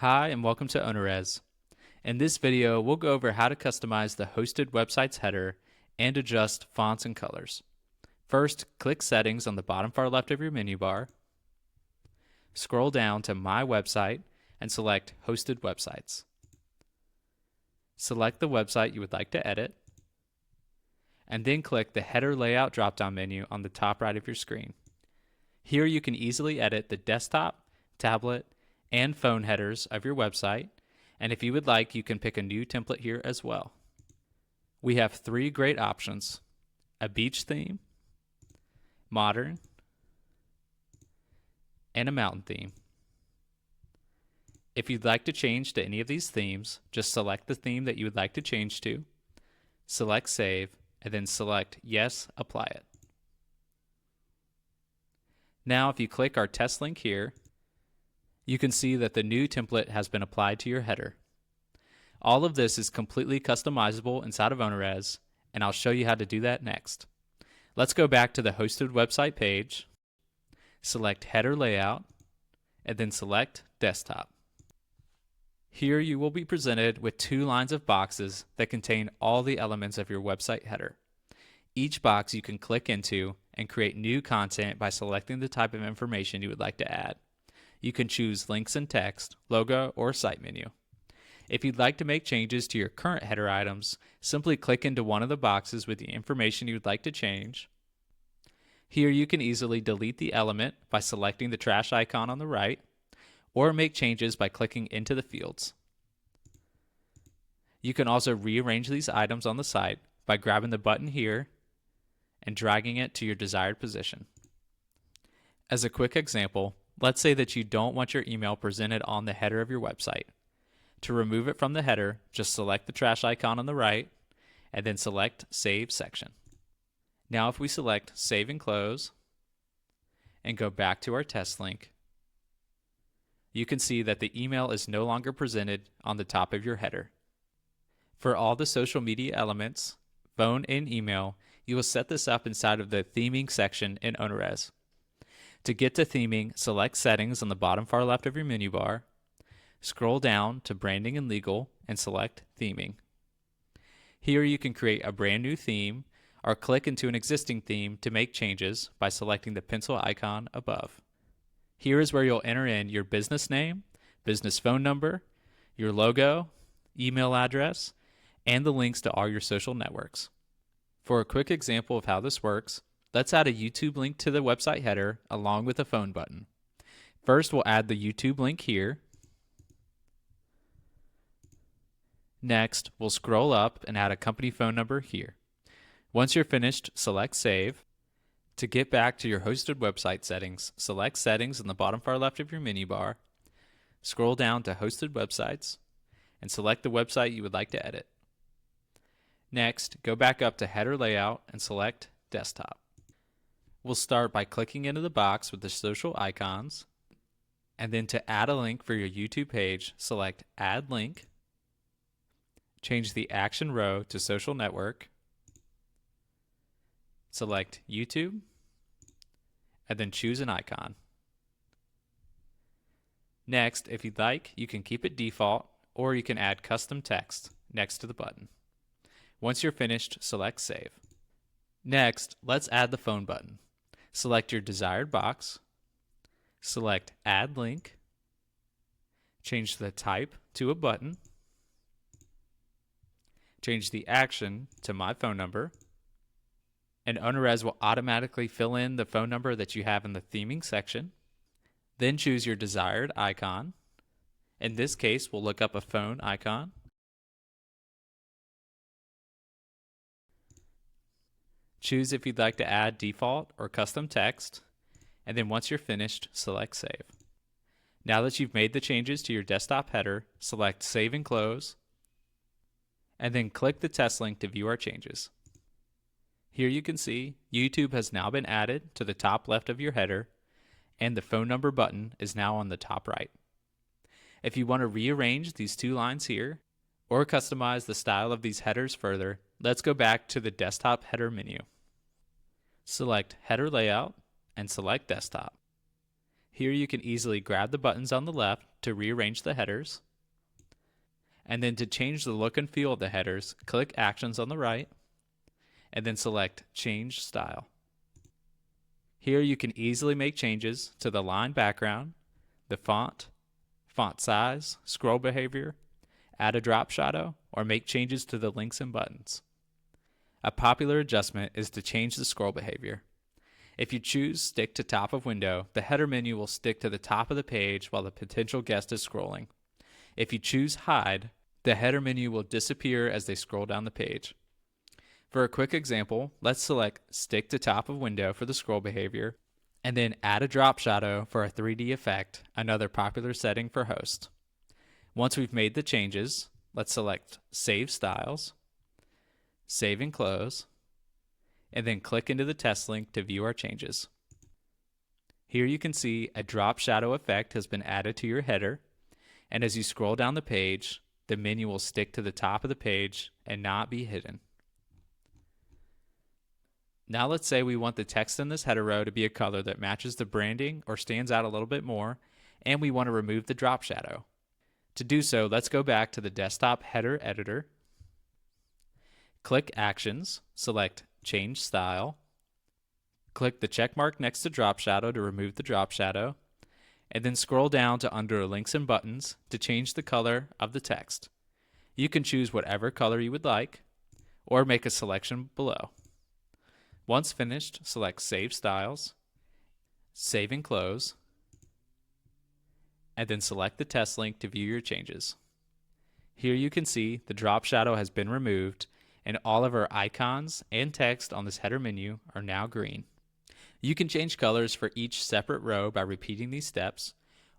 Hi and welcome to OwnerRez. In this video, we'll go over how to customize the hosted website's header and adjust fonts and colors. First, click Settings on the bottom far left of your menu bar. Scroll down to My Website and select Hosted Websites. Select the website you would like to edit, and then click the Header Layout drop-down menu on the top right of your screen. Here you can easily edit the desktop, tablet, and phone headers of your website, and if you would like, you can pick a new template here as well. We have three great options: a beach theme, modern, and a mountain theme. If you'd like to change to any of these themes, just select the theme that you would like to change to, select Save, and then select Yes, Apply it. Now if you click our test link here, you can see that the new template has been applied to your header. All of this is completely customizable inside of OwnerRez, and I'll show you how to do that next. Let's go back to the hosted website page, select Header Layout, and then select Desktop. Here you will be presented with two lines of boxes that contain all the elements of your website header. Each box you can click into and create new content by selecting the type of information you would like to add. You can choose links and text, logo, or site menu. If you'd like to make changes to your current header items, simply click into one of the boxes with the information you would like to change. Here you can easily delete the element by selecting the trash icon on the right, or make changes by clicking into the fields. You can also rearrange these items on the site by grabbing the button here and dragging it to your desired position. As a quick example, let's say that you don't want your email presented on the header of your website. To remove it from the header, just select the trash icon on the right and then select Save Section. Now if we select Save and Close and go back to our test link, you can see that the email is no longer presented on the top of your header. For all the social media elements, phone and email, you will set this up inside of the Theming section in OwnerRez. To get to theming, select Settings on the bottom far left of your menu bar, scroll down to Branding and Legal, and select Theming. Here you can create a brand new theme or click into an existing theme to make changes by selecting the pencil icon above. Here is where you'll enter in your business name, business phone number, your logo, email address, and the links to all your social networks. For a quick example of how this works, let's add a YouTube link to the website header along with a phone button. First, we'll add the YouTube link here. Next, we'll scroll up and add a company phone number here. Once you're finished, select Save. To get back to your hosted website settings, select Settings in the bottom far left of your menu bar, scroll down to Hosted Websites, and select the website you would like to edit. Next, go back up to Header Layout and select Desktop. We'll start by clicking into the box with the social icons, and then to add a link for your YouTube page, select Add Link, change the action row to Social Network, select YouTube, and then choose an icon. Next, if you'd like, you can keep it default, or you can add custom text next to the button. Once you're finished, select Save. Next, let's add the phone button. Select your desired box, select Add Link, change the type to a button, change the action to My Phone Number, and OwnerRez will automatically fill in the phone number that you have in the theming section. Then choose your desired icon. In this case, we'll look up a phone icon. Choose if you'd like to add default or custom text, and then once you're finished, select Save. Now that you've made the changes to your desktop header, select Save and Close, and then click the test link to view our changes. Here you can see YouTube has now been added to the top left of your header, and the phone number button is now on the top right. If you want to rearrange these two lines here, or customize the style of these headers further, let's go back to the desktop header menu. Select Header Layout and select Desktop. Here you can easily grab the buttons on the left to rearrange the headers. And then to change the look and feel of the headers, click Actions on the right, and then select Change Style. Here you can easily make changes to the line background, the font size, scroll behavior, add a drop shadow, or make changes to the links and buttons. A popular adjustment is to change the scroll behavior. If you choose Stick to Top of Window, the header menu will stick to the top of the page while the potential guest is scrolling. If you choose Hide, the header menu will disappear as they scroll down the page. For a quick example, let's select Stick to Top of Window for the scroll behavior, and then add a drop shadow for a 3D effect, another popular setting for host. Once we've made the changes, let's select Save Styles, Save and Close, and then click into the test link to view our changes. Here you can see a drop shadow effect has been added to your header, and as you scroll down the page, the menu will stick to the top of the page and not be hidden. Now let's say we want the text in this header row to be a color that matches the branding or stands out a little bit more, and we want to remove the drop shadow. To do so, let's go back to the desktop header editor, click Actions, select Change Style, click the check mark next to drop shadow to remove the drop shadow, and then scroll down to under Links and Buttons to change the color of the text. You can choose whatever color you would like, or make a selection below. Once finished, select Save Styles, Save and Close, and then select the test link to view your changes. Here you can see the drop shadow has been removed, and all of our icons and text on this header menu are now green. You can change colors for each separate row by repeating these steps,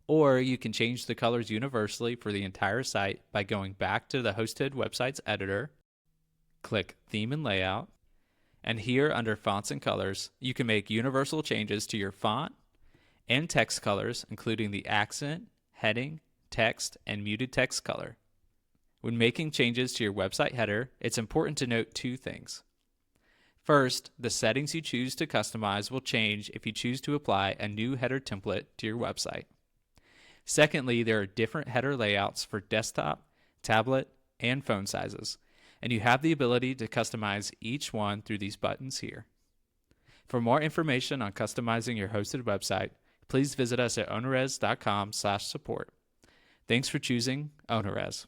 or you can change the colors universally for the entire site by going back to the hosted website's editor, click Theme and Layout, and here under Fonts and Colors, you can make universal changes to your font and text colors, including the accent, heading, text, and muted text color. When making changes to your website header, it's important to note two things. First, the settings you choose to customize will change if you choose to apply a new header template to your website. Secondly, there are different header layouts for desktop, tablet, and phone sizes, and you have the ability to customize each one through these buttons here. For more information on customizing your hosted website, please visit us at OwnerRez.com/support. Thanks for choosing OwnerRez.